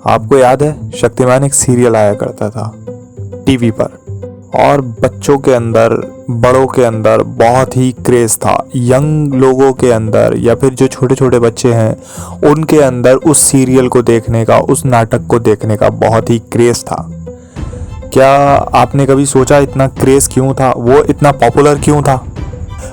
आपको याद है शक्तिमान एक सीरियल आया करता था टीवी पर, और बच्चों के अंदर, बड़ों के अंदर बहुत ही क्रेज़ था। यंग लोगों के अंदर या फिर जो छोटे छोटे बच्चे हैं उनके अंदर उस सीरियल को देखने का, उस नाटक को देखने का बहुत ही क्रेज़ था। क्या आपने कभी सोचा इतना क्रेज़ क्यों था, वो इतना पॉपुलर क्यों था?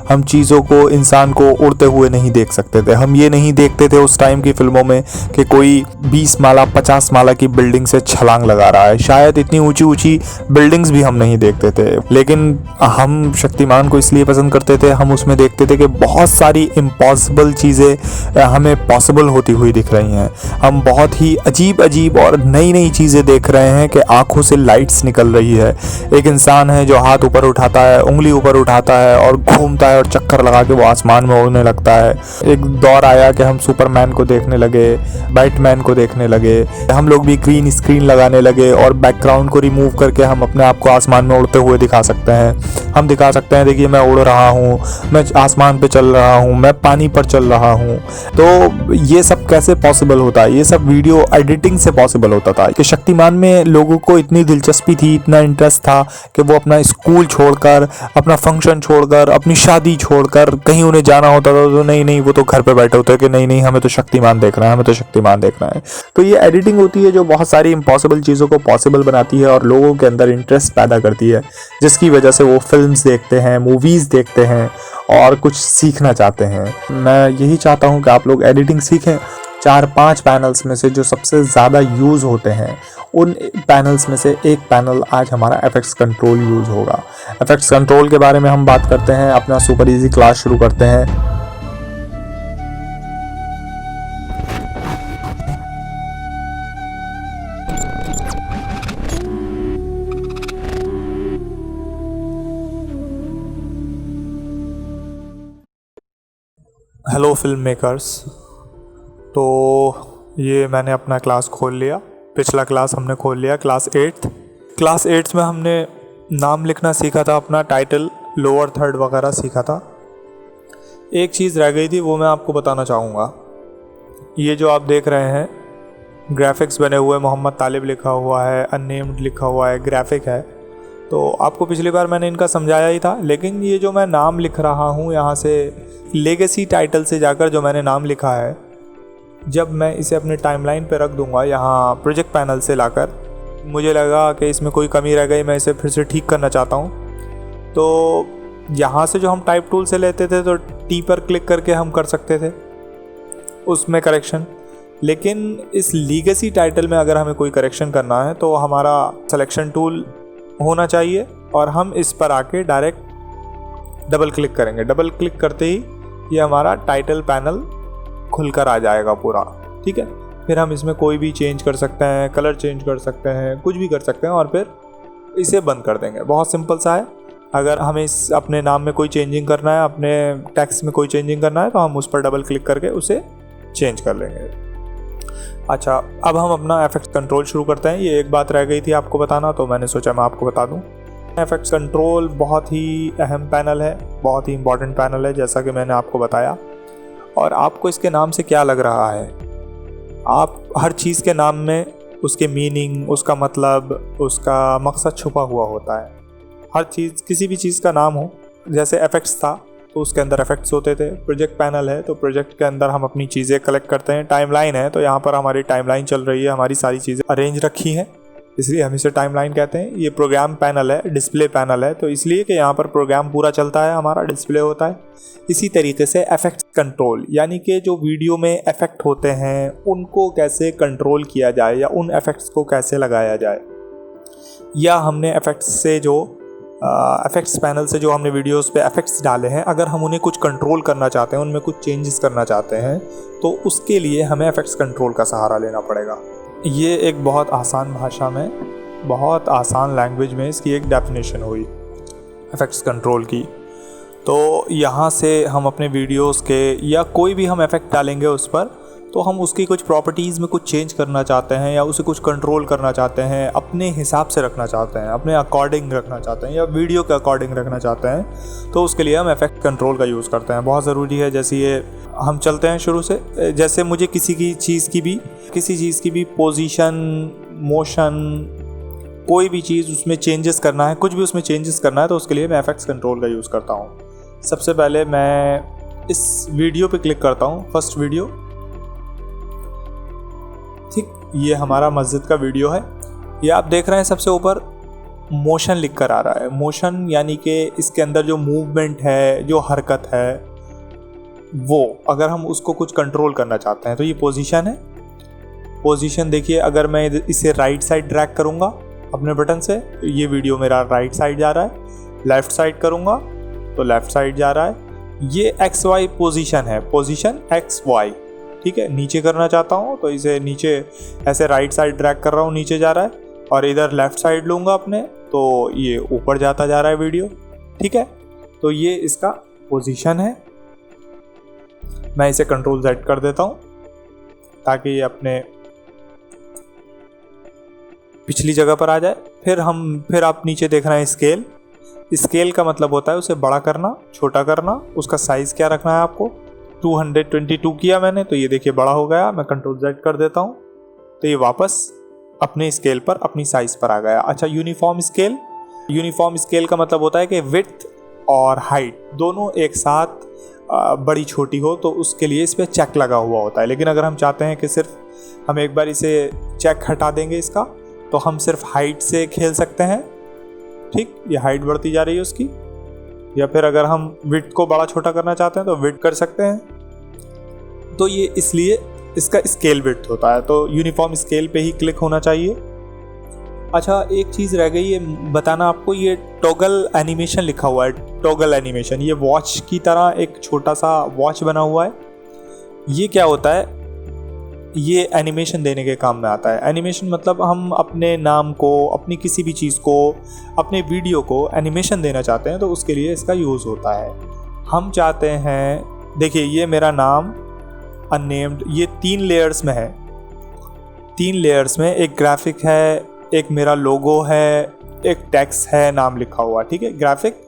हम चीज़ों को, इंसान को उड़ते हुए नहीं देख सकते थे। हम ये नहीं देखते थे उस टाइम की फिल्मों में कि कोई 20 माला 50 माला की बिल्डिंग से छलांग लगा रहा है। शायद इतनी ऊंची ऊंची बिल्डिंग्स भी हम नहीं देखते थे, लेकिन हम शक्तिमान को इसलिए पसंद करते थे, हम उसमें देखते थे कि बहुत सारी इम्पॉसिबल चीज़ें हमें पॉसिबल होती हुई दिख रही हैं। हम बहुत ही अजीब अजीब और नई नई चीज़ें देख रहे हैं कि आंखों से लाइट्स निकल रही है। एक इंसान है जो हाथ ऊपर उठाता है, उंगली ऊपर उठाता है और घूमता है और चक्कर लगा के वो आसमान में उड़ने लगता है। एक दौर आया कि हम सुपरमैन को देखने लगे, बैटमैन को देखने लगे। हम लोग भी ग्रीन स्क्रीन लगाने लगे और बैकग्राउंड को रिमूव करके हम अपने आप को आसमान में उड़ते हुए दिखा सकते हैं। हम दिखा सकते हैं, देखिए मैं उड़ रहा हूँ, मैं आसमान पे चल रहा हूँ, मैं पानी पर चल रहा हूँ। तो ये सब कैसे पॉसिबल होता है? ये सब वीडियो एडिटिंग से पॉसिबल होता था। कि शक्तिमान में लोगों को इतनी दिलचस्पी थी, इतना इंटरेस्ट था कि वो अपना स्कूल छोड़कर, अपना फंक्शन छोड़कर, अपनी शादी छोड़कर कहीं उन्हें जाना होता था तो नहीं वो तो घर पे बैठे होते कि नहीं हमें तो शक्तिमान देखना है, हमें तो शक्तिमान देखना है। तो ये एडिटिंग होती है जो बहुत सारी इम्पॉसिबल चीज़ों को पॉसिबल बनाती है और लोगों के अंदर इंटरेस्ट पैदा करती है, जिसकी वजह से वो फिल्म्स देखते हैं, मूवीज़ देखते हैं और कुछ सीखना चाहते हैं। मैं यही चाहता हूँ कि आप लोग एडिटिंग सीखें। 4-5 पैनल्स में से जो सबसे ज़्यादा यूज़ होते हैं, उन पैनल्स में से एक पैनल आज हमारा एफएक्स कंट्रोल यूज़ होगा। एफएक्स कंट्रोल के बारे में हम बात करते हैं, अपना सुपर इजी क्लास शुरू करते हैं। हेलो फिल्म मेकर्स, तो ये मैंने अपना क्लास खोल लिया। पिछला क्लास हमने खोल लिया, क्लास 8 में हमने नाम लिखना सीखा था, अपना टाइटल, लोअर थर्ड वगैरह सीखा था। एक चीज़ रह गई थी, वो मैं आपको बताना चाहूँगा। ये जो आप देख रहे हैं ग्राफिक्स बने हुए, मोहम्मद तालिब लिखा हुआ है, अननेम्ड लिखा हुआ है, ग्राफिक है। तो आपको पिछली बार मैंने इनका समझाया ही था, लेकिन ये जो मैं नाम लिख रहा हूँ यहाँ से लेगेसी टाइटल से जाकर जो मैंने नाम लिखा है, जब मैं इसे अपने टाइमलाइन पे रख दूंगा यहाँ प्रोजेक्ट पैनल से लाकर, मुझे लगा कि इसमें कोई कमी रह गई, मैं इसे फिर से ठीक करना चाहता हूँ। तो यहाँ से जो हम टाइप टूल से लेते थे तो टी पर क्लिक करके हम कर सकते थे उसमें करेक्शन, लेकिन इस लीगेसी टाइटल में अगर हमें कोई करेक्शन करना है तो हमारा सिलेक्शन टूल होना चाहिए और हम इस पर आके डायरेक्ट डबल क्लिक करेंगे। डबल क्लिक करते ही ये हमारा टाइटल पैनल खुलकर आ जाएगा पूरा, ठीक है। फिर हम इसमें कोई भी चेंज कर सकते हैं, कलर चेंज कर सकते हैं, कुछ भी कर सकते हैं और फिर इसे बंद कर देंगे। बहुत सिंपल सा है। अगर हमें इस अपने नाम में कोई चेंजिंग करना है, अपने टेक्स्ट में कोई चेंजिंग करना है, तो हम उस पर डबल क्लिक करके उसे चेंज कर लेंगे। अच्छा, अब हम अपना एफएक्स कंट्रोल शुरू करते हैं। ये एक बात रह गई थी आपको बताना, तो मैंने सोचा मैं आपको बता दूं। एफएक्स कंट्रोल बहुत ही अहम पैनल है, बहुत ही इंपॉर्टेंट पैनल है, जैसा कि मैंने आपको बताया। और आपको इसके नाम से क्या लग रहा है? आप हर चीज़ के नाम में उसके मीनिंग, उसका मतलब, उसका मकसद छुपा हुआ होता है। हर चीज़, किसी भी चीज़ का नाम हो, जैसे एफेक्ट्स था तो उसके अंदर एफेक्ट्स होते थे। प्रोजेक्ट पैनल है तो प्रोजेक्ट के अंदर हम अपनी चीज़ें कलेक्ट करते हैं। टाइमलाइन है तो यहाँ पर हमारी टाइमलाइन चल रही है, हमारी सारी चीज़ें अरेंज रखी हैं, इसलिए हम इसे टाइमलाइन कहते हैं। ये प्रोग्राम पैनल है, डिस्प्ले पैनल है, तो इसलिए कि यहाँ पर प्रोग्राम पूरा चलता है, हमारा डिस्प्ले होता है। इसी तरीके से एफेक्ट्स कंट्रोल, यानी कि जो वीडियो में इफेक्ट होते हैं उनको कैसे कंट्रोल किया जाए या उन इफेक्ट्स को कैसे लगाया जाए, या हमने इफेक्ट्स से जो इफेक्ट्स पैनल से जो हमने वीडियोस पे इफेक्ट्स डाले हैं, अगर हम उन्हें कुछ कंट्रोल करना चाहते हैं, उनमें कुछ चेंजेस करना चाहते हैं, तो उसके लिए हमें इफेक्ट्स कंट्रोल का सहारा लेना पड़ेगा। ये एक बहुत आसान भाषा में, बहुत आसान लैंग्वेज में इसकी एक डेफिनेशन हुई इफेक्ट्स कंट्रोल की। तो यहाँ से हम अपने वीडियोस के या कोई भी हम इफेक्ट डालेंगे उस पर, तो हम उसकी कुछ प्रॉपर्टीज़ में कुछ चेंज करना चाहते हैं या उसे कुछ कंट्रोल करना चाहते हैं, अपने हिसाब से रखना चाहते हैं, अपने अकॉर्डिंग रखना चाहते हैं या वीडियो के अकॉर्डिंग रखना चाहते हैं, तो उसके लिए हम इफेक्ट कंट्रोल का यूज़ करते हैं। बहुत ज़रूरी है। जैसे ये हम चलते हैं शुरू से, जैसे मुझे किसी चीज़ की भी पोजीशन, मोशन, कोई भी चीज़ उसमें चेंजेस करना है, कुछ भी उसमें चेंजेस करना है, तो उसके लिए मैं इफेक्ट्स कंट्रोल का यूज़ करता हूँ। सबसे पहले मैं इस वीडियो पे क्लिक करता हूँ, फर्स्ट वीडियो। ठीक, ये हमारा मस्जिद का वीडियो है। ये आप देख रहे हैं सबसे ऊपर मोशन लिख कर आ रहा है। मोशन यानी कि इसके अंदर जो मूवमेंट है, जो हरकत है, वो अगर हम उसको कुछ कंट्रोल करना चाहते हैं तो ये पोजीशन है। पोजीशन देखिए, अगर मैं इसे राइट साइड ड्रैग करूँगा अपने बटन से, ये वीडियो मेरा राइट साइड जा रहा है। लेफ़्ट साइड करूँगा तो लेफ़्ट साइड जा रहा है। ये XY पोजीशन है, पोजीशन XY। ठीक है, नीचे करना चाहता हूँ तो इसे नीचे ऐसे राइट साइड ड्रैग कर रहा हूँ, नीचे जा रहा है। और इधर लेफ़्ट साइड लूँगा अपने तो ये ऊपर जाता जा रहा है वीडियो। ठीक है, तो ये इसका पोजीशन है। मैं इसे कंट्रोल Z कर देता हूँ ताकि ये अपने पिछली जगह पर आ जाए। फिर आप नीचे देख रहे हैं स्केल। स्केल का मतलब होता है उसे बड़ा करना, छोटा करना। उसका साइज़ क्या रखना है आपको, 222 किया मैंने तो ये देखिए बड़ा हो गया। मैं कंट्रोल Z कर देता हूँ तो ये वापस अपने स्केल पर, अपनी साइज़ पर आ गया। अच्छा, यूनिफॉर्म स्केल। यूनिफॉर्म स्केल का मतलब होता है कि विड्थ और हाइट दोनों एक साथ बड़ी छोटी हो, तो उसके लिए इस पर चेक लगा हुआ होता है। लेकिन अगर हम चाहते हैं कि सिर्फ हम एक बार इसे चेक हटा देंगे इसका, तो हम सिर्फ हाइट से खेल सकते हैं। ठीक, ये हाइट बढ़ती जा रही है उसकी। या फिर अगर हम विड्थ को बड़ा छोटा करना चाहते हैं तो विड्थ कर सकते हैं। तो ये इसलिए इसका स्केल विड्थ होता है। तो यूनिफॉर्म स्केल पे ही क्लिक होना चाहिए। अच्छा, एक चीज़ रह गई है बताना आपको, ये टॉगल एनिमेशन लिखा हुआ है। टॉगल एनिमेशन, ये वॉच की तरह एक छोटा सा वॉच बना हुआ है। ये क्या होता है, ये एनिमेशन देने के काम में आता है। एनिमेशन मतलब हम अपने नाम को, अपनी किसी भी चीज़ को, अपने वीडियो को एनिमेशन देना चाहते हैं तो उसके लिए इसका यूज़ होता है। हम चाहते हैं, देखिए ये मेरा नाम अननेम्ड, ये 3 लेयर्स में है। 3 लेयर्स में एक ग्राफिक है, एक मेरा लोगो है, एक टेक्स्ट है नाम लिखा हुआ। ठीक है, ग्राफिक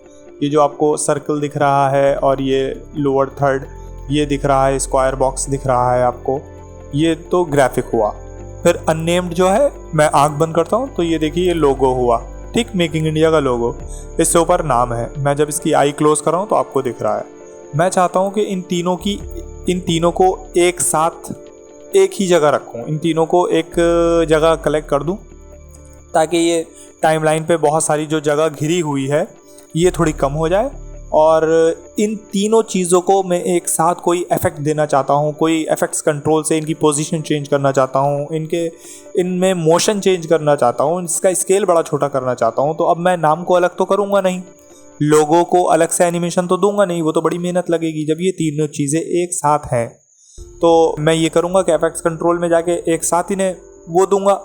ये जो आपको सर्कल दिख रहा है और ये लोअर थर्ड ये दिख रहा है, स्क्वायर बॉक्स दिख रहा है आपको, ये तो ग्राफिक हुआ। फिर अननेम्ड जो है, मैं आँख बंद करता हूँ तो ये देखिए ये लोगो हुआ। ठीक, मेकिंग इंडिया का लोगो, इससे ऊपर नाम है। मैं जब इसकी आई क्लोज कर रहा हूँ तो आपको दिख रहा है। मैं चाहता हूँ कि इन तीनों को एक साथ एक ही जगह रखूँ, इन तीनों को एक जगह कलेक्ट कर दूँ ताकि ये टाइमलाइन पे बहुत सारी जो जगह घिरी हुई है ये थोड़ी कम हो जाए। और इन तीनों चीज़ों को मैं एक साथ कोई इफ़ेक्ट देना चाहता हूँ, कोई इफ़ेक्ट्स कंट्रोल से इनकी पोजीशन चेंज करना चाहता हूँ, इनमें मोशन चेंज करना चाहता हूँ, इसका स्केल बड़ा छोटा करना चाहता हूँ। तो अब मैं नाम को अलग तो करूँगा नहीं, लोगों को अलग से एनिमेशन तो दूंगा नहीं, वो तो बड़ी मेहनत लगेगी। जब ये तीनों चीज़ें एक साथ हैं तो मैं ये करूँगा कि इफ़ेक्ट्स कंट्रोल में जाके एक साथ इन्हें वो दूंगा,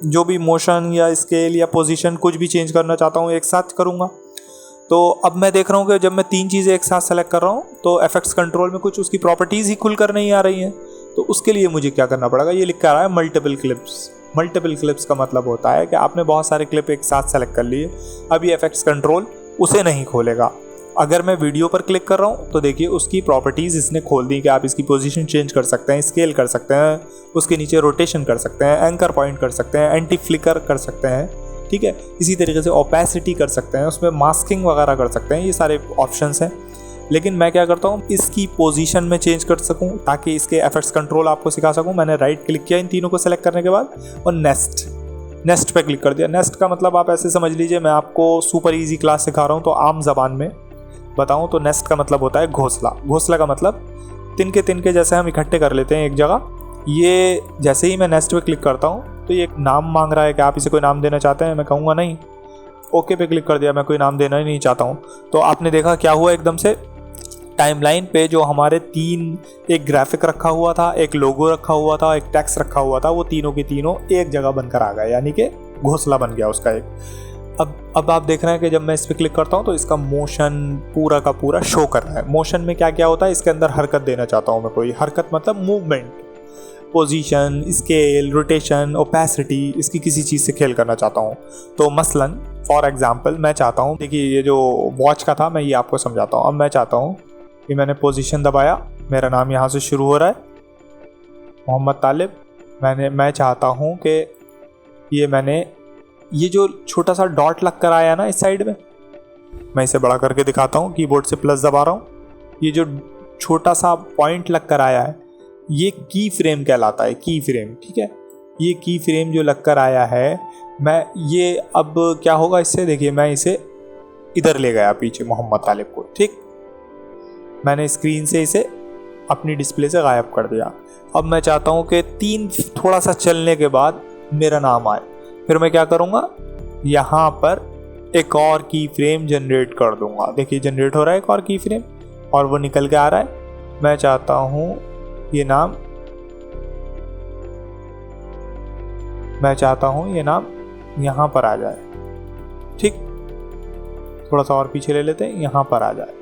जो भी मोशन या स्केल या पोजीशन कुछ भी चेंज करना चाहता हूँ एक साथ करूँगा। तो अब मैं देख रहा हूँ कि जब मैं 3 चीज़ें एक साथ सेलेक्ट कर रहा हूँ तो इफेक्ट्स कंट्रोल में कुछ उसकी प्रॉपर्टीज़ ही खुल कर नहीं आ रही हैं। तो उसके लिए मुझे क्या करना पड़ेगा, ये लिखा रहा है मल्टीपल क्लिप्स। मल्टीपल क्लिप्स का मतलब होता है कि आपने बहुत सारे क्लिप एक साथ सेलेक्ट कर लिए, अब ये इफेक्ट्स कंट्रोल उसे नहीं खोलेगा। अगर मैं वीडियो पर क्लिक कर रहा हूँ तो देखिए उसकी प्रॉपर्टीज़ इसने खोल दी कि आप इसकी पोजीशन चेंज कर सकते हैं, स्केल कर सकते हैं, उसके नीचे रोटेशन कर सकते हैं, एंकर पॉइंट कर सकते हैं, एंटी फ्लिकर कर सकते हैं। ठीक है, इसी तरीके से ओपेसिटी कर सकते हैं, उसमें मास्किंग वगैरह कर सकते हैं, ये सारे ऑप्शंस हैं। लेकिन मैं क्या करता हूँ, इसकी पोजीशन में चेंज कर सकूँ ताकि इसके इफेक्ट्स कंट्रोल आपको सिखा सकूँ। मैंने राइट क्लिक किया इन तीनों को सेलेक्ट करने के बाद और नेक्स्ट पे क्लिक कर दिया। नेक्स्ट का मतलब आप ऐसे समझ लीजिए, मैं आपको सुपर ईजी क्लास सिखा रहा हूँ तो आम जबान में बताऊँ तो नेक्स्ट का मतलब होता है घोंसला। घोंसला का मतलब तिनके जैसे हम इकट्ठे कर लेते हैं एक जगह। ये जैसे ही मैं नेक्स्ट पे क्लिक करता हूँ तो ये एक नाम मांग रहा है कि आप इसे कोई नाम देना चाहते हैं। मैं कहूँगा नहीं, ओके पे क्लिक कर दिया, मैं कोई नाम देना ही नहीं चाहता हूँ। तो आपने देखा क्या हुआ, एकदम से टाइमलाइन पे जो हमारे 3 एक ग्राफिक रखा हुआ था, एक लोगो रखा हुआ था, एक टेक्स्ट रखा हुआ था, वो तीनों के तीनों एक जगह बनकर आ गए, यानी कि घोंसला बन गया उसका एक। अब आप देख रहे हैं कि जब मैं इस पर क्लिक करता हूँ तो इसका मोशन पूरा का पूरा शो कर रहा है। मोशन में क्या क्या होता है, इसके अंदर हरकत देना चाहता हूँ मैं, कोई हरकत मतलब movement. Position, scale, rotation, opacity, इसकी किसी चीज़ से खेल करना चाहता हूँ। तो मसलन फॉर एग्जांपल मैं चाहता हूँ, देखिए ये जो वॉच का था मैं ये आपको समझाता हूँ। अब मैं चाहता हूँ कि मैंने पोजीशन दबाया, मेरा नाम यहाँ से शुरू हो रहा है मोहम्मद तालिब। मैं चाहता हूँ कि ये जो छोटा सा डॉट लग कर आया ना इस साइड में, मैं इसे बड़ा करके दिखाता हूँ, कीबोर्ड से प्लस दबा रहा हूँ। ये जो छोटा सा पॉइंट लग कर आया है ये की फ्रेम कहलाता है, की फ्रेम, ठीक है। ये की फ्रेम जो लग कर आया है, मैं ये अब क्या होगा इससे, देखिए मैं इसे इधर ले गया पीछे मोहम्मद तालिब को, ठीक। मैंने स्क्रीन से इसे अपनी डिस्प्ले से गायब कर दिया। अब मैं चाहता हूँ कि 3 थोड़ा सा चलने के बाद मेरा नाम आए। फिर मैं क्या करूँगा, यहाँ पर एक और की फ्रेम जनरेट कर दूंगा। देखिए जनरेट हो रहा है एक और की फ्रेम और वो निकल के आ रहा है। मैं चाहता हूँ ये नाम यहाँ पर आ जाए, ठीक। थोड़ा सा और पीछे ले लेते हैं, यहाँ पर आ जाए,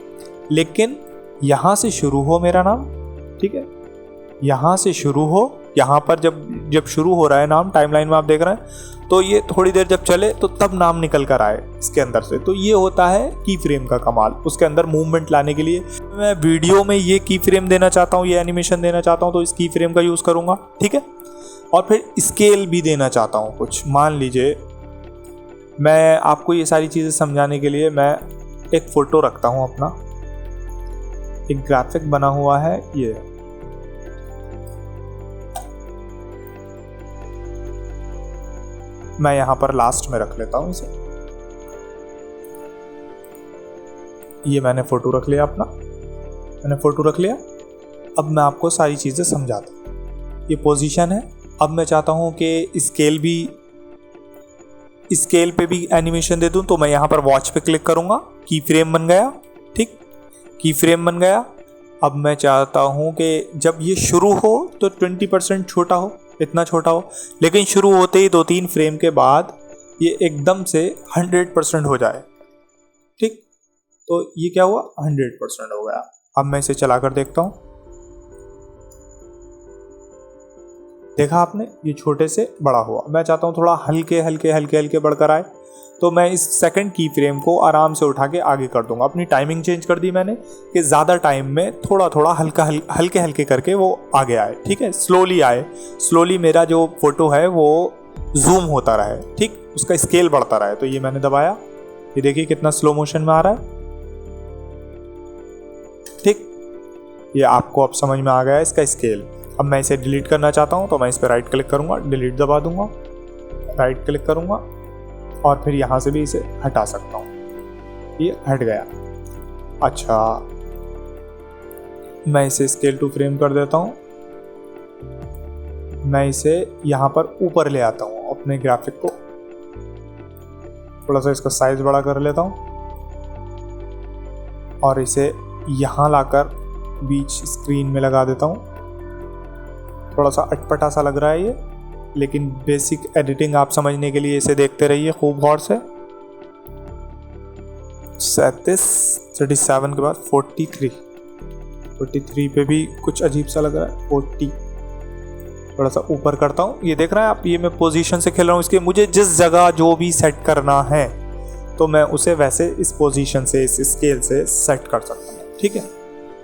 लेकिन यहाँ से शुरू हो मेरा नाम, ठीक है। यहाँ से शुरू हो, यहाँ पर जब शुरू हो रहा है नाम, टाइमलाइन में आप देख रहे हैं, तो ये थोड़ी देर जब चले तो तब नाम निकल कर आए इसके अंदर से। तो ये होता है की फ्रेम का कमाल। उसके अंदर मूवमेंट लाने के लिए मैं वीडियो में ये की फ्रेम देना चाहता हूँ, ये एनिमेशन देना चाहता हूँ, तो इस की फ्रेम का यूज़ करूँगा, ठीक है। और फिर स्केल भी देना चाहता हूँ कुछ। मान लीजिए मैं आपको ये सारी चीज़ें समझाने के लिए मैं एक फ़ोटो रखता हूँ अपना, एक ग्राफिक बना हुआ है ये, मैं यहाँ पर लास्ट में रख लेता हूँ इसे। ये मैंने फ़ोटो रख लिया अपना, मैंने फ़ोटो रख लिया। अब मैं आपको सारी चीज़ें समझाता हूँ। ये पोजीशन है। अब मैं चाहता हूँ कि स्केल पे भी एनिमेशन दे दूँ, तो मैं यहाँ पर वॉच पे क्लिक करूँगा, की फ्रेम बन गया, ठीक, की फ्रेम बन गया। अब मैं चाहता हूँ कि जब ये शुरू हो तो 20% छोटा हो, इतना छोटा हो, लेकिन शुरू होते ही 2-3 फ्रेम के बाद ये एकदम से 100% हो जाए, ठीक। तो ये क्या हुआ, 100% हो गया। अब मैं इसे चला कर देखता हूँ, देखा आपने, ये छोटे से बड़ा हुआ। मैं चाहता हूँ थोड़ा हल्के हल्के बढ़कर आए, तो मैं इस सेकंड की फ्रेम को आराम से उठा के आगे कर दूंगा। अपनी टाइमिंग चेंज कर दी मैंने कि ज़्यादा टाइम में थोड़ा हल्के करके वो आगे आए, ठीक है, स्लोली आए। स्लोली मेरा जो फोटो है वो जूम होता रहे, ठीक, उसका स्केल बढ़ता रहे। तो ये मैंने दबाया, ये देखिए कितना स्लो मोशन में आ रहा है, ठीक। ये आपको अब समझ में आ गया है इसका स्केल। अब मैं इसे डिलीट करना चाहता हूँ, तो मैं इस पर राइट क्लिक करूँगा, डिलीट दबा दूंगा, राइट क्लिक करूँगा और फिर यहाँ से भी इसे हटा सकता हूँ। ये हट गया। अच्छा, मैं इसे स्केल टू फ्रेम कर देता हूँ। मैं इसे यहाँ पर ऊपर ले आता हूँ अपने ग्राफिक को, थोड़ा सा इसका साइज बड़ा कर लेता हूँ और इसे यहाँ लाकर बीच स्क्रीन में लगा देता हूँ। थोड़ा सा अटपटा सा लग रहा है ये, लेकिन बेसिक एडिटिंग आप समझने के लिए इसे देखते रहिए खूब गौर से। 37 के बाद 43 पे भी कुछ अजीब सा लग रहा है। 40 थोड़ा सा ऊपर करता हूँ। ये देख रहे हैं आप, ये मैं पोजीशन से खेल रहा हूँ। इसके मुझे जिस जगह जो भी सेट करना है तो मैं उसे वैसे इस पोजीशन से, इस स्केल से सेट कर सकता हूँ, ठीक है।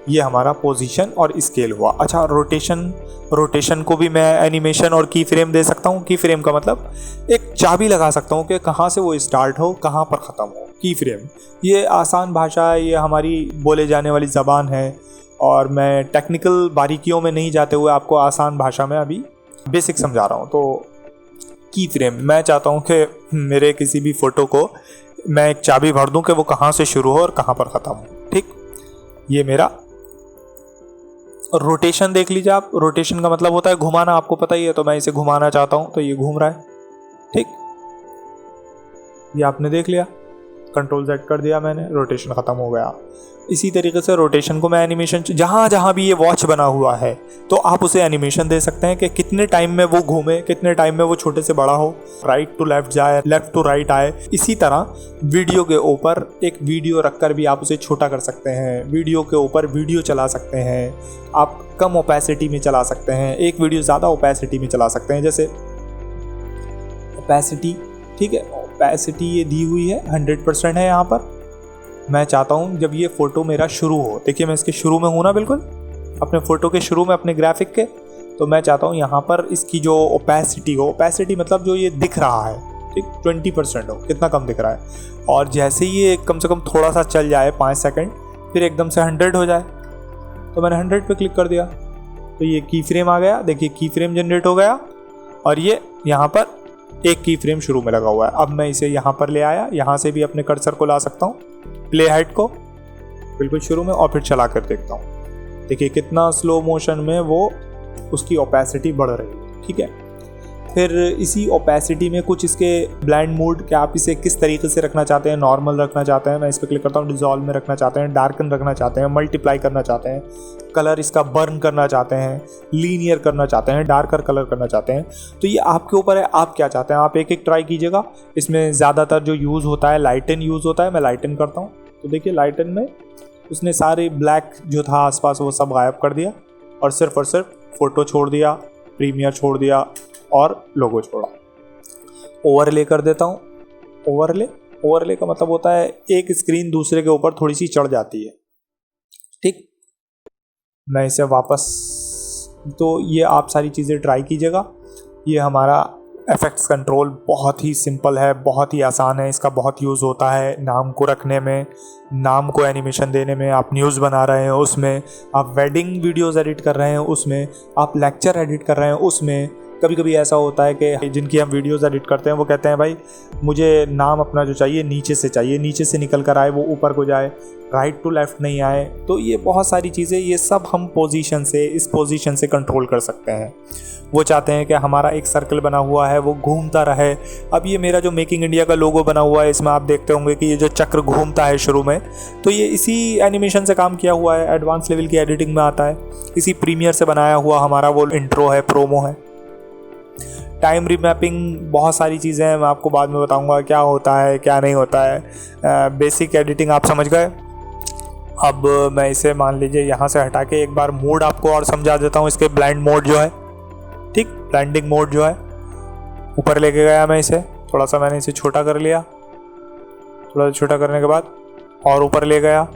ये हमारा पोजीशन और स्केल हुआ। अच्छा, रोटेशन को भी मैं एनिमेशन और की फ्रेम दे सकता हूँ। की फ्रेम का मतलब एक चाबी लगा सकता हूँ कि कहाँ से वो स्टार्ट हो, कहाँ पर ख़त्म हो। की फ्रेम ये आसान भाषा है, ये हमारी बोले जाने वाली ज़बान है और मैं टेक्निकल बारीकियों में नहीं जाते हुए आपको आसान भाषा में अभी बेसिक समझा रहा हूँ। तो की फ्रेम, मैं चाहता हूँ कि मेरे किसी भी फ़ोटो को मैं एक चाबी भर दूँ कि वो कहाँ से शुरू हो और कहाँ पर ख़त्म हो, ठीक। ये मेरा रोटेशन देख लीजिए आप। रोटेशन का मतलब होता है घुमाना, आपको पता ही है। तो मैं इसे घुमाना चाहता हूं तो ये घूम रहा है, ठीक। ये आपने देख लिया। Ctrl Z कर दिया मैंने, रोटेशन ख़त्म हो गया। इसी तरीके से रोटेशन को मैं एनिमेशन जहाँ जहाँ भी ये वॉच बना हुआ है तो आप उसे एनिमेशन दे सकते हैं कि कितने टाइम में वो घूमे, कितने टाइम में वो छोटे से बड़ा हो, राइट टू लेफ्ट जाए, लेफ्ट टू राइट आए। इसी तरह वीडियो के ऊपर एक वीडियो रखकर भी आप उसे छोटा कर सकते हैं, वीडियो के ऊपर वीडियो चला सकते हैं, आप कम ओपेसिटी में चला सकते हैं, एक वीडियो ज़्यादा ओपेसिटी में चला सकते हैं। जैसे ओपेसिटी, ठीक है, ओपेसिटी ये दी हुई है 100% है यहाँ पर। मैं चाहता हूँ जब ये फ़ोटो मेरा शुरू हो, देखिए मैं इसके शुरू में हूँ ना, बिल्कुल अपने फ़ोटो के शुरू में, अपने ग्राफिक के, तो मैं चाहता हूँ यहाँ पर इसकी जो ओपेसिटी हो, ओपेसिटी मतलब जो ये दिख रहा है, ठीक, 20% हो, कितना कम दिख रहा है। और जैसे ही ये कम से कम थोड़ा सा चल जाए 5 सेकंड, फिर एकदम से 100 हो जाए, तो मैंने 100 पे क्लिक कर दिया तो ये की फ्रेम आ गया। देखिए की फ्रेम जनरेट हो गया और ये यहाँ पर एक की फ्रेम शुरू में लगा हुआ है। अब मैं इसे यहाँ पर ले आया, यहाँ से भी अपने कर्सर को ला सकता हूँ, प्ले हेड को बिल्कुल शुरू में, और फिर चला कर देखता हूँ। देखिए कितना स्लो मोशन में वो उसकी ओपेसिटी बढ़ रही है, ठीक है। फिर इसी ओपेसिटी में कुछ इसके ब्लेंड मोड, कि आप इसे किस तरीके से रखना चाहते हैं, नॉर्मल रखना चाहते हैं, मैं इस पर क्लिक करता हूँ, डिज़ोल्व में रखना चाहते हैं, डार्कन रखना चाहते हैं, मल्टीप्लाई करना चाहते हैं, कलर इसका बर्न करना चाहते हैं, लीनियर करना चाहते हैं, डार्कर कलर करना चाहते हैं। तो ये आपके ऊपर है, आप क्या चाहते हैं, आप एक एक ट्राई कीजिएगा। इसमें ज़्यादातर जो यूज़ होता है लाइटन यूज़ होता है, मैं लाइटन करता हूँ। तो देखिए लाइटन में उसने सारे ब्लैक जो था आसपास वो सब गायब कर दिया और सिर्फ फ़ोटो छोड़ दिया, प्रीमियर छोड़ दिया और लोगो छोड़ा। ओवरले कर देता हूँ। ओवरले का मतलब होता है एक स्क्रीन दूसरे के ऊपर थोड़ी सी चढ़ जाती है, ठीक। मैं इसे वापस, तो ये आप सारी चीज़ें ट्राई कीजिएगा। ये हमारा एफेक्ट्स कंट्रोल बहुत ही सिंपल है, बहुत ही आसान है, इसका बहुत यूज़ होता है नाम को रखने में, नाम को एनिमेशन देने में, आप न्यूज़ बना रहे हैं उसमें, आप वेडिंग वीडियोज़ एडिट कर रहे हैं उसमें, आप लेक्चर एडिट कर रहे हैं उसमें। कभी कभी ऐसा होता है कि जिनकी हम वीडियोस एडिट करते हैं वो कहते हैं भाई मुझे नाम अपना जो चाहिए नीचे से चाहिए, नीचे से निकल कर आए, वो ऊपर को जाए, राइट टू लेफ़्ट नहीं आए। तो ये बहुत सारी चीज़ें, ये सब हम पोजीशन से, इस पोजीशन से कंट्रोल कर सकते हैं। वो चाहते हैं कि हमारा एक सर्कल बना हुआ है वो घूमता रहे। अब ये मेरा जो मेकिंग इंडिया का लोगो बना हुआ है, इसमें आप देखते होंगे कि ये जो चक्र घूमता है शुरू में, तो ये इसी एनिमेशन से काम किया हुआ है, एडवांस लेवल की एडिटिंग में आता है। इसी प्रीमियर से बनाया हुआ हमारा वो इंट्रो है, प्रोमो है। टाइम रीमैपिंग, बहुत सारी चीज़ें हैं, मैं आपको बाद में बताऊंगा क्या होता है क्या नहीं होता है। बेसिक एडिटिंग आप समझ गए। अब मैं इसे मान लीजिए यहाँ से हटा के एक बार मोड आपको और समझा देता हूँ। इसके ब्लेंड मोड जो है, ठीक, ब्लेंडिंग मोड जो है, ऊपर लेके गया मैं इसे, थोड़ा सा मैंने इसे छोटा कर लिया, थोड़ा छोटा करने के बाद और ऊपर ले गया।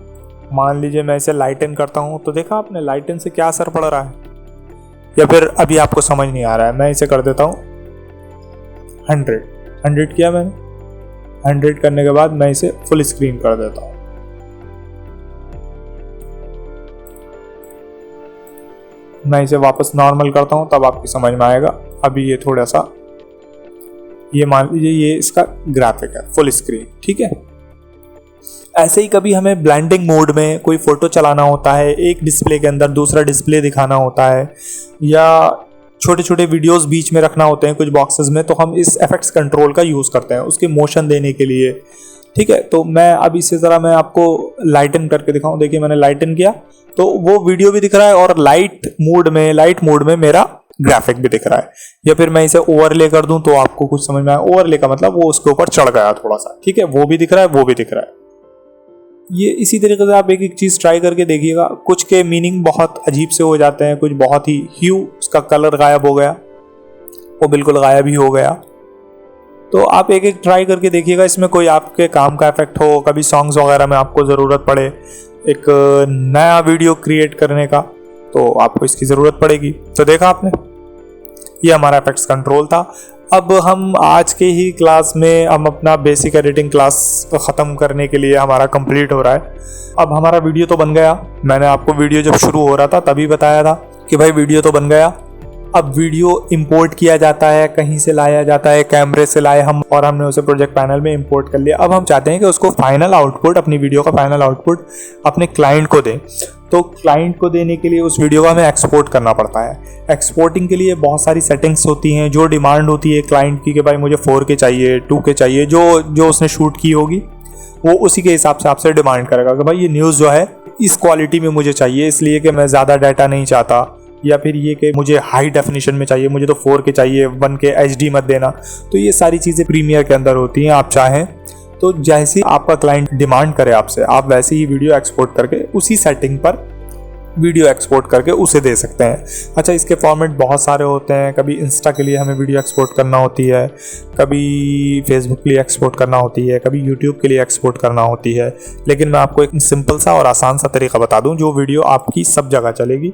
मान लीजिए मैं इसे लाइटन करता हूँ, तो देखा आपने लाइटन से क्या असर पड़ रहा है, या फिर अभी आपको समझ नहीं आ रहा है। मैं इसे कर देता हूँ 100 किया मैंने। 100 करने के बाद मैं इसे फुल स्क्रीन कर देता हूँ। मैं इसे वापस नॉर्मल करता हूँ, तब आपकी समझ में आएगा। अभी ये थोड़ा सा, ये मान लीजिए ये इसका ग्राफिक है फुल स्क्रीन, ठीक है। ऐसे ही कभी हमें ब्लेंडिंग मोड में कोई फोटो चलाना होता है, एक डिस्प्ले के अंदर दूसरा डिस्प्ले दिखाना होता है, या छोटे छोटे वीडियोस बीच में रखना होते हैं कुछ बॉक्सेस में, तो हम इस एफेक्ट्स कंट्रोल का यूज़ करते हैं उसके मोशन देने के लिए, ठीक है। तो मैं अब इसी तरह मैं आपको लाइटन करके दिखाऊं। देखिए मैंने लाइटन किया तो वो वीडियो भी दिख रहा है और लाइट मोड में मेरा ग्राफिक भी दिख रहा है। या फिर मैं इसे ओवरले कर दूं तो आपको कुछ समझ में आए। ओवरले का मतलब वो उसके ऊपर चढ़ गया थोड़ा सा, ठीक है, वो भी दिख रहा है, वो भी दिख रहा है। ये इसी तरीके से आप एक एक चीज़ ट्राई करके देखिएगा। कुछ के मीनिंग बहुत अजीब से हो जाते हैं, कुछ बहुत ही ह्यू, उसका कलर गायब हो गया, वो बिल्कुल गायब ही हो गया। तो आप एक एक ट्राई करके देखिएगा, इसमें कोई आपके काम का इफेक्ट हो, कभी सॉन्ग्स वगैरह में आपको ज़रूरत पड़े एक नया वीडियो क्रिएट करने का, तो आपको इसकी ज़रूरत पड़ेगी। तो देखा आपने, ये हमारा इफेक्ट्स कंट्रोल था। अब हम आज के ही क्लास में हम अपना बेसिक एडिटिंग क्लास ख़त्म करने के लिए हमारा कंप्लीट हो रहा है। अब हमारा वीडियो तो बन गया, मैंने आपको वीडियो जब शुरू हो रहा था तभी बताया था कि भाई वीडियो तो बन गया। अब वीडियो इंपोर्ट किया जाता है, कहीं से लाया जाता है, कैमरे से लाए हम और हमने उसे प्रोजेक्ट पैनल में इंपोर्ट कर लिया। अब हम चाहते हैं कि उसको फाइनल आउटपुट, अपनी वीडियो का फाइनल आउटपुट अपने क्लाइंट को दें। तो क्लाइंट को देने के लिए उस वीडियो को हमें एक्सपोर्ट करना पड़ता है। एक्सपोर्टिंग के लिए बहुत सारी सेटिंग्स होती हैं, जो डिमांड होती है क्लाइंट की कि भाई मुझे 4K चाहिए, 2K चाहिए, जो उसने शूट की होगी। वो उसी के हिसाब से आपसे डिमांड करेगा कि भाई ये न्यूज़ जो है इस क्वालिटी में मुझे चाहिए, इसलिए कि मैं ज़्यादा डाटा नहीं चाहता, या फिर ये कि मुझे हाई डेफिनेशन में चाहिए, मुझे तो 4K चाहिए, 1K HD मत देना। तो ये सारी चीज़ें प्रीमियर के अंदर होती हैं। आप चाहें तो जैसे आपका क्लाइंट डिमांड करे आपसे, आप वैसे ही वीडियो एक्सपोर्ट करके उसी सेटिंग पर वीडियो एक्सपोर्ट करके उसे दे सकते हैं। अच्छा, इसके फॉर्मेट बहुत सारे होते हैं। कभी इंस्टा के लिए हमें वीडियो एक्सपोर्ट करना होती है, कभी फेसबुक के लिए एक्सपोर्ट करना होती है, कभी यूट्यूब के लिए एक्सपोर्ट करना होती है। लेकिन मैं आपको एक सिंपल सा और आसान सा तरीका बता दूं जो वीडियो आपकी सब जगह चलेगी।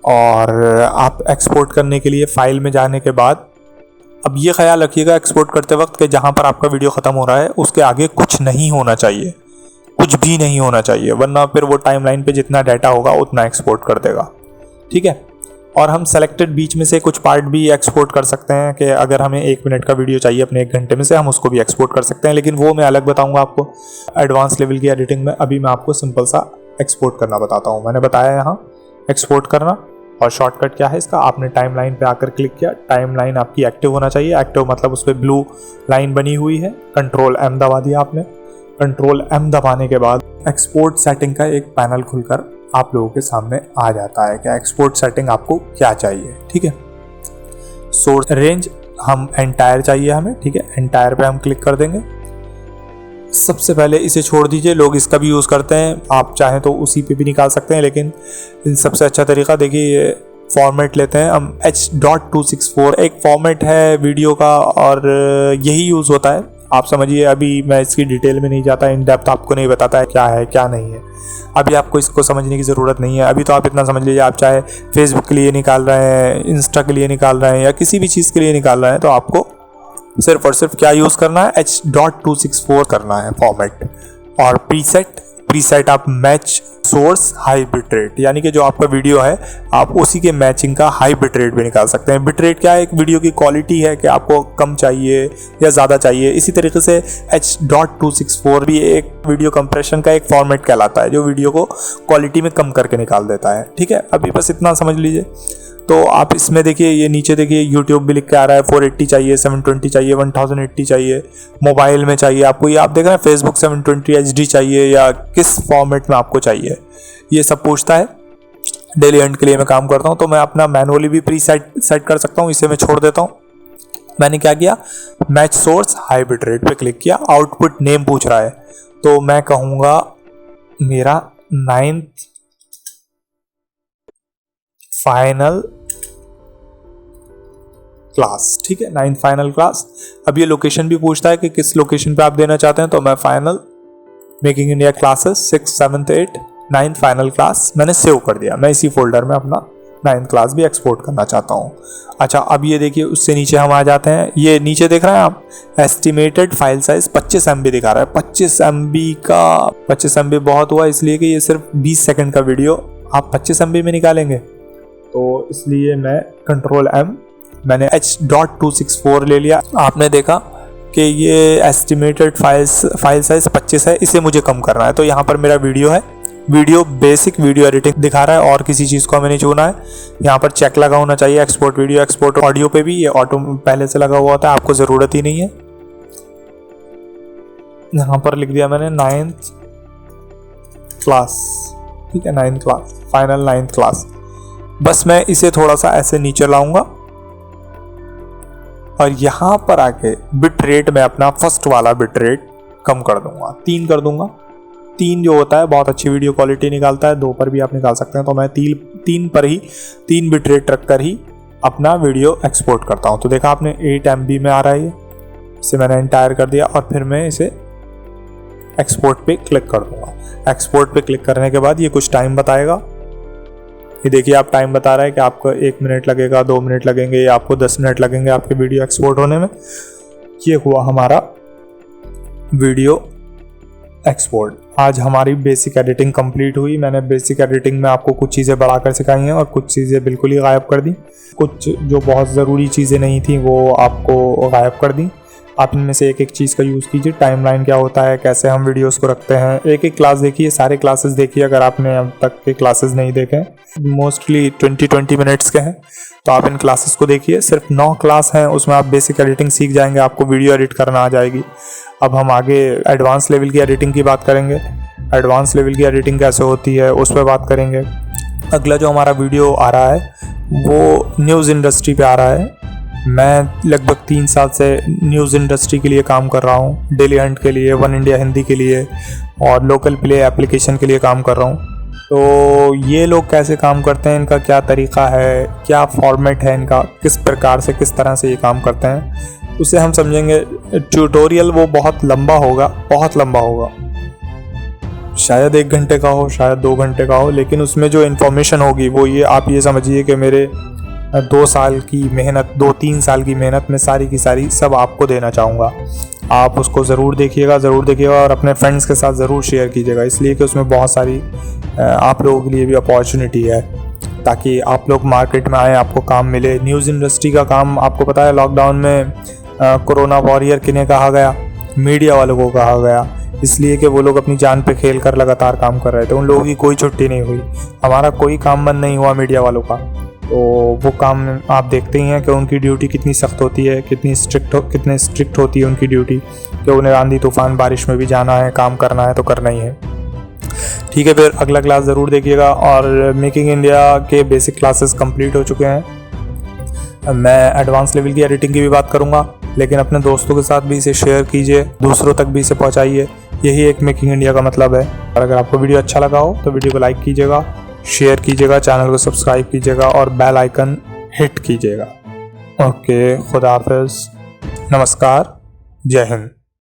और आप एक्सपोर्ट करने के लिए फ़ाइल में जाने के बाद अब ये ख्याल रखिएगा एक्सपोर्ट करते वक्त कि जहाँ पर आपका वीडियो ख़त्म हो रहा है उसके आगे कुछ नहीं होना चाहिए, कुछ भी नहीं होना चाहिए, वरना फिर वो टाइमलाइन पे जितना डाटा होगा उतना एक्सपोर्ट कर देगा। ठीक है। और हम सेलेक्टेड बीच में से कुछ पार्ट भी एक्सपोर्ट कर सकते हैं कि अगर हमें 1 मिनट का वीडियो चाहिए अपने 1 घंटे में से, हम उसको भी एक्सपोर्ट कर सकते हैं, लेकिन वो मैं अलग बताऊंगा आपको एडवांस लेवल की एडिटिंग में। अभी मैं आपको सिंपल सा एक्सपोर्ट करना बताता हूँ। मैंने बताया यहाँ एक्सपोर्ट करना, और शॉर्टकट क्या है इसका, आपने टाइमलाइन पे आकर क्लिक किया, टाइमलाइन आपकी एक्टिव होना चाहिए। एक्टिव मतलब उस पर ब्लू लाइन बनी हुई है, कंट्रोल M दबा दिया आपने। कंट्रोल M दबाने के बाद एक्सपोर्ट सेटिंग का एक पैनल खुलकर आप लोगों के सामने आ जाता है कि एक्सपोर्ट सेटिंग आपको क्या चाहिए। ठीक है। सोर्स रेंज हम एंटायर चाहिए हमें। ठीक है, एंटायर पे हम क्लिक कर देंगे। सबसे पहले इसे छोड़ दीजिए, लोग इसका भी यूज़ करते हैं, आप चाहें तो उसी पे भी निकाल सकते हैं, लेकिन सबसे अच्छा तरीका देखिए ये फॉर्मेट लेते हैं हम H.264 एक फॉर्मेट है वीडियो का, और यही यूज़ होता है। आप समझिए, अभी मैं इसकी डिटेल में नहीं जाता, इन डेप्थ आपको नहीं बताता है क्या है क्या नहीं है, अभी आपको इसको समझने की ज़रूरत नहीं है। अभी तो आप इतना समझ लीजिए, आप चाहे फेसबुक के लिए निकाल रहे हैं, इंस्टा के लिए निकाल रहे हैं, या किसी भी चीज़ के लिए निकाल रहे हैं, तो आपको सिर्फ और सिर्फ क्या यूज़ करना है, H.264 करना है फॉर्मेट। और प्रीसेट आप मैच सोर्स हाई बिटरेट, यानी कि जो आपका वीडियो है आप उसी के मैचिंग का हाई बिटरेट भी निकाल सकते हैं। बिटरेट क्या है, एक वीडियो की क्वालिटी है कि आपको कम चाहिए या ज़्यादा चाहिए। इसी तरीके से H.264 भी एक वीडियो कंप्रेशन का एक फॉर्मेट कहलाता है जो वीडियो को क्वालिटी में कम करके निकाल देता है। ठीक है, अभी बस इतना समझ लीजिए। तो आप इसमें देखिए, ये नीचे देखिए यूट्यूब भी लिख के आ रहा है, 480 चाहिए, 720 चाहिए, 1080 चाहिए, मोबाइल में चाहिए आपको, ये आप देख रहे हैं फेसबुक 720 HD चाहिए या किस फॉर्मेट में आपको चाहिए, ये सब पूछता है। डेली एंड के लिए मैं काम करता हूँ तो मैं अपना मैनुअली भी प्री सेट कर सकता हूँ, इसे मैं छोड़ देता हूँ। मैंने क्या किया, match source high bit rate पे क्लिक किया। आउटपुट नेम पूछ रहा है, तो मैं कहूँगा मेरा 9th फाइनल क्लास। ठीक है, 9th फाइनल क्लास। अब ये लोकेशन भी पूछता है कि किस लोकेशन पे आप देना चाहते हैं, तो मैं final making India classes 6th 7th 8th 9th final class मैंने सेव कर दिया। मैं इसी फोल्डर में अपना 9th क्लास भी एक्सपोर्ट करना चाहता हूँ। अच्छा, अब ये देखिए, उससे नीचे हम आ जाते हैं। ये नीचे देख रहे हैं आप, एस्टिमेटेड फाइल साइज 25 MB दिखा रहा है। 25 MB बहुत हुआ, इसलिए कि ये सिर्फ 20 सेकंड का वीडियो आप 25 MB में निकालेंगे, तो इसलिए मैं कंट्रोल M, मैंने H.264 ले लिया। आपने देखा कि ये एस्टिमेटेड फाइल साइज 25 है, इसे मुझे कम करना है। तो यहाँ पर मेरा वीडियो है, वीडियो बेसिक वीडियो एडिटिंग दिखा रहा है और किसी चीज़ को हमें नहीं छूना है। यहाँ पर चेक लगा होना चाहिए, एक्सपोर्ट वीडियो एक्सपोर्ट ऑडियो पे भी, ये ऑटो पहले से लगा हुआ होता है, आपको ज़रूरत ही नहीं है। यहाँ पर लिख दिया मैंने 9th क्लास। ठीक है, 9th class, final 9th class. बस मैं इसे थोड़ा सा ऐसे नीचे लाऊंगा और यहाँ पर आके बिट रेट में अपना फर्स्ट वाला बिट रेट कम कर दूंगा, 3 कर दूंगा। 3 जो होता है बहुत अच्छी वीडियो क्वालिटी निकालता है, 2 पर भी आप निकाल सकते हैं। तो मैं 3 पर ही 3 बिट रेट रख कर ही अपना वीडियो एक्सपोर्ट करता हूँ। तो देखा आपने 8 MB में आ रहा है, इसे मैंने एंटायर कर दिया और फिर मैं इसे एक्सपोर्ट पे क्लिक कर दूंगा। एक्सपोर्ट पे क्लिक करने के बाद ये कुछ टाइम बताएगा। ये देखिए, आप टाइम बता रहा है कि आपको 1 मिनट लगेगा, 2 मिनट लगेंगे, या आपको 10 मिनट लगेंगे आपके वीडियो एक्सपोर्ट होने में। ये हुआ हमारा वीडियो एक्सपोर्ट। आज हमारी बेसिक एडिटिंग कंप्लीट हुई। मैंने बेसिक एडिटिंग में आपको कुछ चीज़ें बढ़ाकर सिखाई हैं और कुछ चीज़ें बिल्कुल ही गायब कर दी। कुछ जो बहुत ज़रूरी चीज़ें नहीं थी वो आपको गायब कर दी। आप इनमें से एक एक चीज़ का यूज़ कीजिए। टाइमलाइन क्या होता है, कैसे हम वीडियोस को रखते हैं, एक एक क्लास देखिए, सारे क्लासेस देखिए अगर आपने अब तक के क्लासेस नहीं देखे। मोस्टली 20 मिनट्स के हैं, तो आप इन क्लासेस को देखिए। सिर्फ 9 क्लास हैं, उसमें आप बेसिक एडिटिंग सीख जाएंगे, आपको वीडियो एडिट करना आ जाएगी। अब हम आगे एडवांस लेवल की एडिटिंग की बात करेंगे। एडवांस लेवल की एडिटिंग कैसे होती है उस पर बात करेंगे। अगला जो हमारा वीडियो आ रहा है वो न्यूज़ इंडस्ट्री पे आ रहा है। मैं लगभग 3 साल से न्यूज़ इंडस्ट्री के लिए काम कर रहा हूँ। डेली हंट के लिए, वन इंडिया हिंदी के लिए और लोकल प्ले एप्लीकेशन के लिए काम कर रहा हूँ। तो ये लोग कैसे काम करते हैं, इनका क्या तरीका है, क्या फॉर्मेट है इनका, किस प्रकार से किस तरह से ये काम करते हैं, उसे हम समझेंगे। ट्यूटोरियल वो बहुत लंबा होगा, शायद 1 घंटे का हो, शायद 2 घंटे का हो, लेकिन उसमें जो इन्फॉर्मेशन होगी वो ये आप ये समझिए कि मेरे 2 साल की मेहनत, 2-3 साल की मेहनत में सारी की सारी सब आपको देना चाहूँगा। आप उसको ज़रूर देखिएगा और अपने फ्रेंड्स के साथ ज़रूर शेयर कीजिएगा, इसलिए कि उसमें बहुत सारी आप लोगों के लिए भी अपॉर्चुनिटी है, ताकि आप लोग मार्केट में आएँ, आपको काम मिले। न्यूज़ इंडस्ट्री का काम आपको पता है, लॉकडाउन में कोरोना वॉरियर किन्हें कहा गया, मीडिया वालों को कहा गया, इसलिए कि वो लोग अपनी जान पे खेल कर लगातार काम कर रहे थे। उन लोगों की कोई छुट्टी नहीं हुई, हमारा कोई काम बंद नहीं हुआ मीडिया वालों का। तो वो काम आप देखते ही हैं कि उनकी ड्यूटी कितनी सख्त होती है, कितनी स्ट्रिक्ट होती है उनकी ड्यूटी, कि उन्हें आंधी तूफान बारिश में भी जाना है, काम करना है तो करना ही है। ठीक है, फिर अगला क्लास ज़रूर देखिएगा। और मेकिंग इंडिया के बेसिक क्लासेस कंप्लीट हो चुके हैं। मैं एडवांस लेवल की एडिटिंग की भी बात करूँगा, लेकिन अपने दोस्तों के साथ भी इसे शेयर कीजिए, दूसरों तक भी इसे पहुँचाइए। यही एक मेकिंग इंडिया का मतलब है। और अगर आपको वीडियो अच्छा लगा हो तो वीडियो को लाइक कीजिएगा, शेयर कीजिएगा, चैनल को सब्सक्राइब कीजिएगा और बेल आइकन हिट कीजिएगा। ओके, खुदा हाफिज़, नमस्कार, जय हिंद।